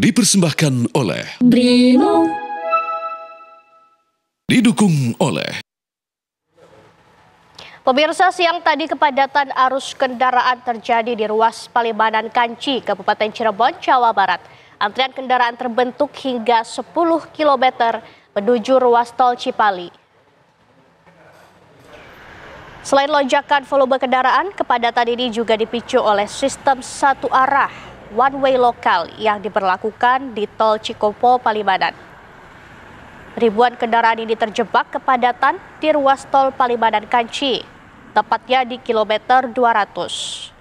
Dipersembahkan oleh Brimo. Didukung oleh Pemirsa, siang tadi kepadatan arus kendaraan terjadi di ruas Palimanan Kanci, Kabupaten Cirebon, Jawa Barat. Antrian kendaraan terbentuk hingga 10 km menuju ruas tol Cipali. Selain lonjakan volume kendaraan, kepadatan ini juga dipicu oleh sistem satu arah one way lokal yang diberlakukan di tol Cikopo Palimanan. Ribuan kendaraan ini terjebak kepadatan di ruas tol Palimanan Kanci, tepatnya di kilometer 200.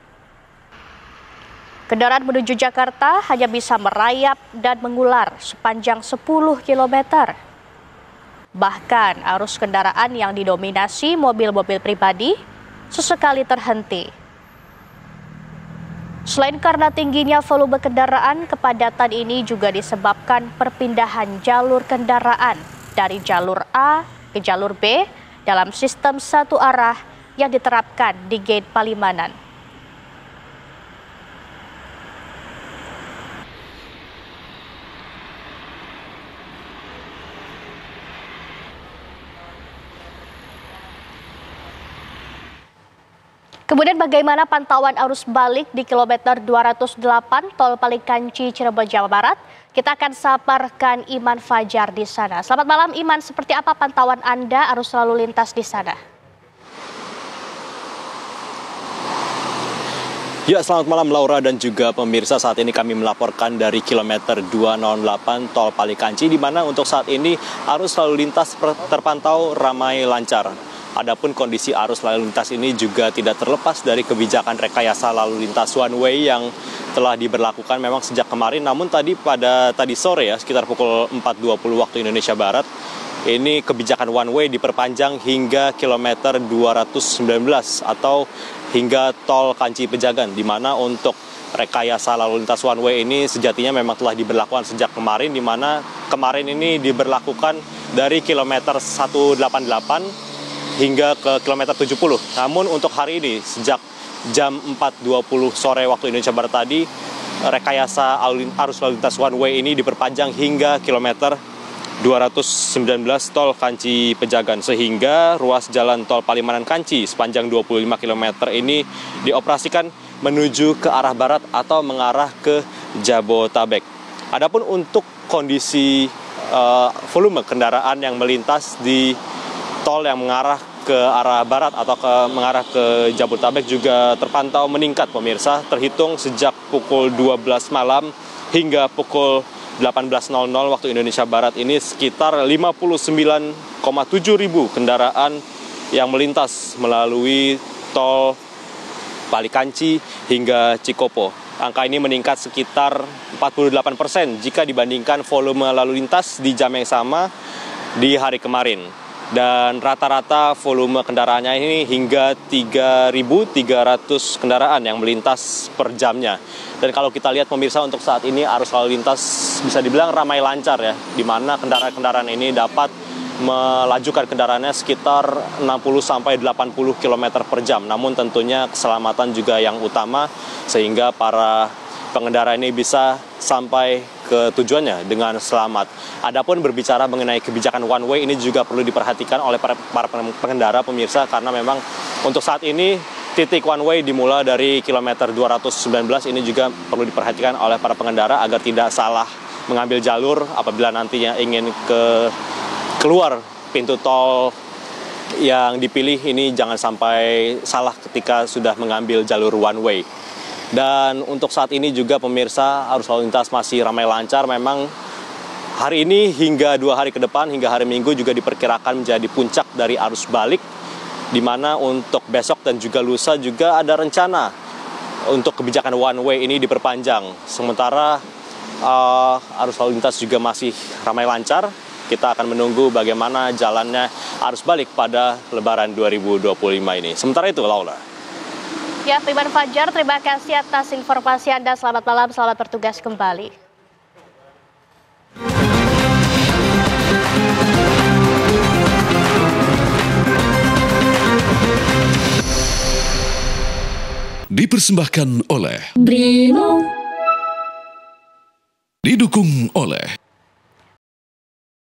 Kendaraan menuju Jakarta hanya bisa merayap dan mengular sepanjang 10 km. Bahkan arus kendaraan yang didominasi mobil-mobil pribadi sesekali terhenti. Selain karena tingginya volume kendaraan, kepadatan ini juga disebabkan perpindahan jalur kendaraan dari jalur A ke jalur B dalam sistem satu arah yang diterapkan di gate Palimanan. Kemudian bagaimana pantauan arus balik di kilometer 208 Tol Palikanci Cirebon, Jawa Barat? Kita akan saparkan Iman Fajar di sana. Selamat malam Iman, seperti apa pantauan Anda arus lalu lintas di sana? Ya, selamat malam Laura dan juga pemirsa. Saat ini kami melaporkan dari kilometer 208 Tol Palikanci, di mana untuk saat ini arus lalu lintas terpantau ramai lancar. Adapun kondisi arus lalu lintas ini juga tidak terlepas dari kebijakan rekayasa lalu lintas one way yang telah diberlakukan memang sejak kemarin. Namun tadi sore ya, sekitar pukul 4.20 waktu Indonesia Barat, ini kebijakan one way diperpanjang hingga kilometer 219 atau hingga tol Kanci Pejagan, di mana untuk rekayasa lalu lintas one way ini sejatinya memang telah diberlakukan sejak kemarin, di mana kemarin ini diberlakukan dari kilometer 188 hingga ke kilometer 70. Namun untuk hari ini sejak jam 4.20 sore waktu Indonesia Barat tadi, rekayasa arus lalu lintas one way ini diperpanjang hingga kilometer 219 tol Kanci Pejagan, sehingga ruas jalan tol Palimanan Kanci sepanjang 25 km ini dioperasikan menuju ke arah barat atau mengarah ke Jabotabek. Adapun untuk kondisi volume kendaraan yang melintas di tol yang mengarah ke arah barat atau mengarah ke Jabotabek juga terpantau meningkat pemirsa, terhitung sejak pukul 12 malam hingga pukul 18.00 waktu Indonesia Barat ini sekitar 59,7 ribu kendaraan yang melintas melalui tol Palikanci hingga Cikopo. Angka ini meningkat sekitar 48% jika dibandingkan volume lalu lintas di jam yang sama di hari kemarin. Dan rata-rata volume kendaraannya ini hingga 3.300 kendaraan yang melintas per jamnya. Dan kalau kita lihat pemirsa, untuk saat ini arus lalu lintas bisa dibilang ramai lancar ya, di mana kendaraan-kendaraan ini dapat melajukan kendaraannya sekitar 60-80 km per jam. Namun tentunya keselamatan juga yang utama, sehingga para pengendara ini bisa sampai ke tujuannya dengan selamat. Adapun berbicara mengenai kebijakan one way, ini juga perlu diperhatikan oleh para pengendara pemirsa, karena memang untuk saat ini titik one way dimulai dari kilometer 219 ini juga perlu diperhatikan oleh para pengendara agar tidak salah mengambil jalur apabila nantinya ingin keluar pintu tol yang dipilih. Ini jangan sampai salah ketika sudah mengambil jalur one way. Dan untuk saat ini juga pemirsa, arus lalu lintas masih ramai lancar. Memang hari ini hingga 2 hari ke depan, hingga hari Minggu juga diperkirakan menjadi puncak dari arus balik, di mana untuk besok dan juga lusa juga ada rencana untuk kebijakan one way ini diperpanjang. Sementara arus lalu lintas juga masih ramai lancar. Kita akan menunggu bagaimana jalannya arus balik pada Lebaran 2025 ini. Sementara itu, Laura. Ya, Iman Fajar, terima kasih atas informasi Anda. Selamat malam, selamat bertugas kembali. Dipersembahkan oleh Brimo. Didukung oleh